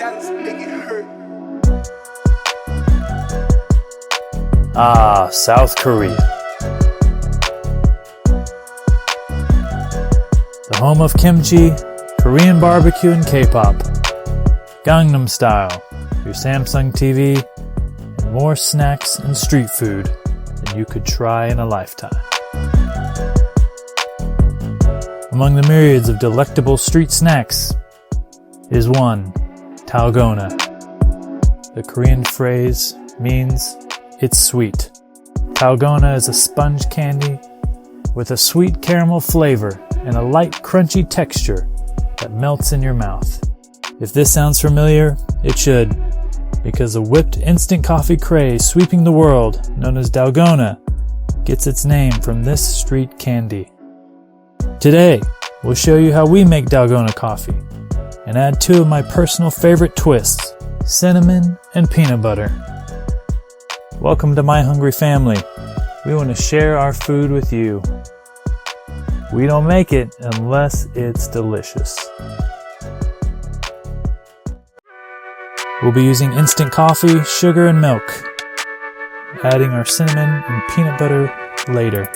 dance, make it hurt. Ah, South Korea. The home of kimchi, Korean barbecue, and K-pop. Gangnam Style, your Samsung TV, and more snacks and street food than you could try in a lifetime. Among the myriads of delectable street snacks is one, Dalgona. The Korean phrase means it's sweet. Dalgona is a sponge candy with a sweet caramel flavor and a light crunchy texture that melts in your mouth. If this sounds familiar, it should, because the whipped instant coffee craze sweeping the world, known as Dalgona, gets its name from this street candy. Today, we'll show you how we make Dalgona coffee and add two of my personal favorite twists, cinnamon and peanut butter. Welcome to my hungry family. We want to share our food with you. We don't make it unless it's delicious. We'll be using instant coffee, sugar, and milk, adding our cinnamon and peanut butter later.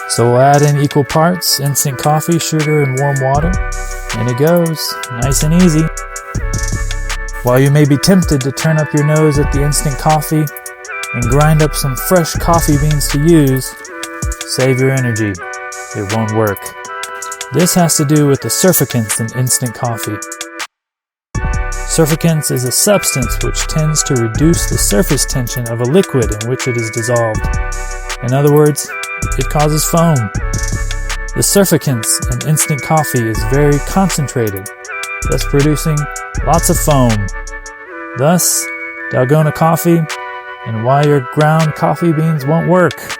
So we'll add in equal parts instant coffee, sugar, and warm water, and it goes nice and easy. While you may be tempted to turn up your nose at the instant coffee and grind up some fresh coffee beans to use, save your energy. It won't work. This has to do with the surfactants in instant coffee. Surfactants is a substance which tends to reduce the surface tension of a liquid in which it is dissolved. In other words, it causes foam. The surfactants in instant coffee is very concentrated, thus producing lots of foam. Thus, Dalgona coffee and why your ground coffee beans won't work.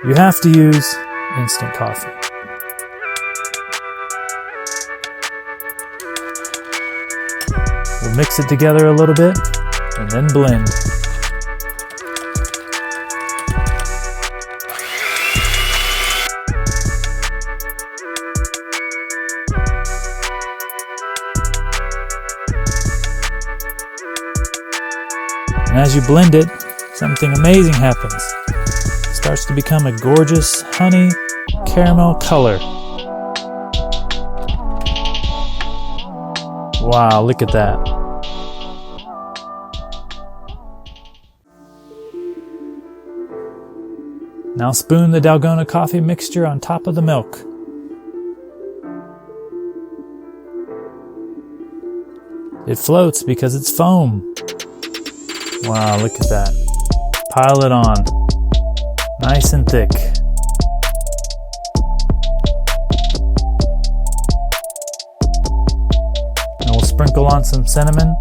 You have to use instant coffee. We'll mix it together a little bit and then blend. And as you blend it, something amazing happens. It starts to become a gorgeous honey caramel color. Wow, look at that. Now spoon the Dalgona coffee mixture on top of the milk. It floats because it's foam. Wow, look at that. Pile it on. Nice and thick. And we'll sprinkle on some cinnamon.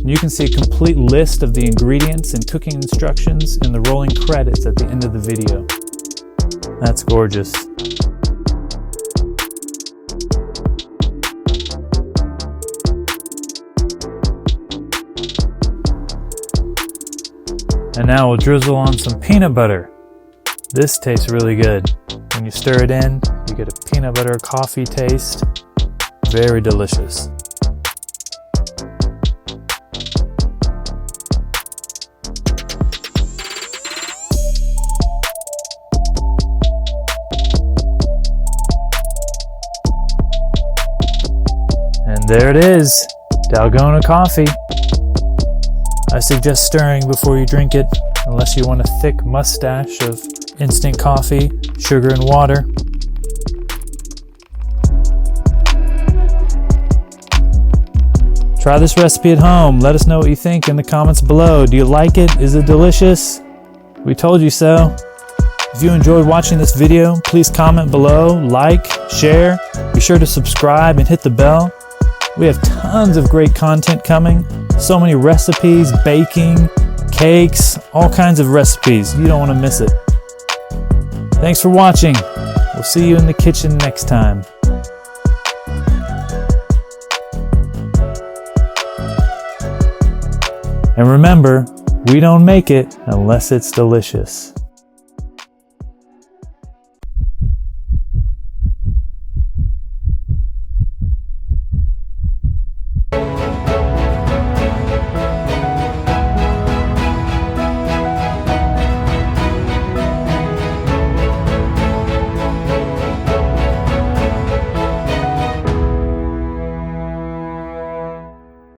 You can see a complete list of the ingredients and cooking instructions in the rolling credits at the end of the video. That's gorgeous. And now we'll drizzle on some peanut butter. This tastes really good. When you stir it in, you get a peanut butter coffee taste. Very delicious. And there it is, Dalgona coffee. I suggest stirring before you drink it, unless you want a thick mustache of instant coffee, sugar, and water. Try this recipe at home. Let us know what you think in the comments below. Do you like it? Is it delicious? We told you so. If you enjoyed watching this video, please comment below, like, share. Be sure to subscribe and hit the bell. We have tons of great content coming. So many recipes, baking, cakes, all kinds of recipes. You don't want to miss it. Thanks for watching. We'll see you in the kitchen next time. And remember, we don't make it unless it's delicious.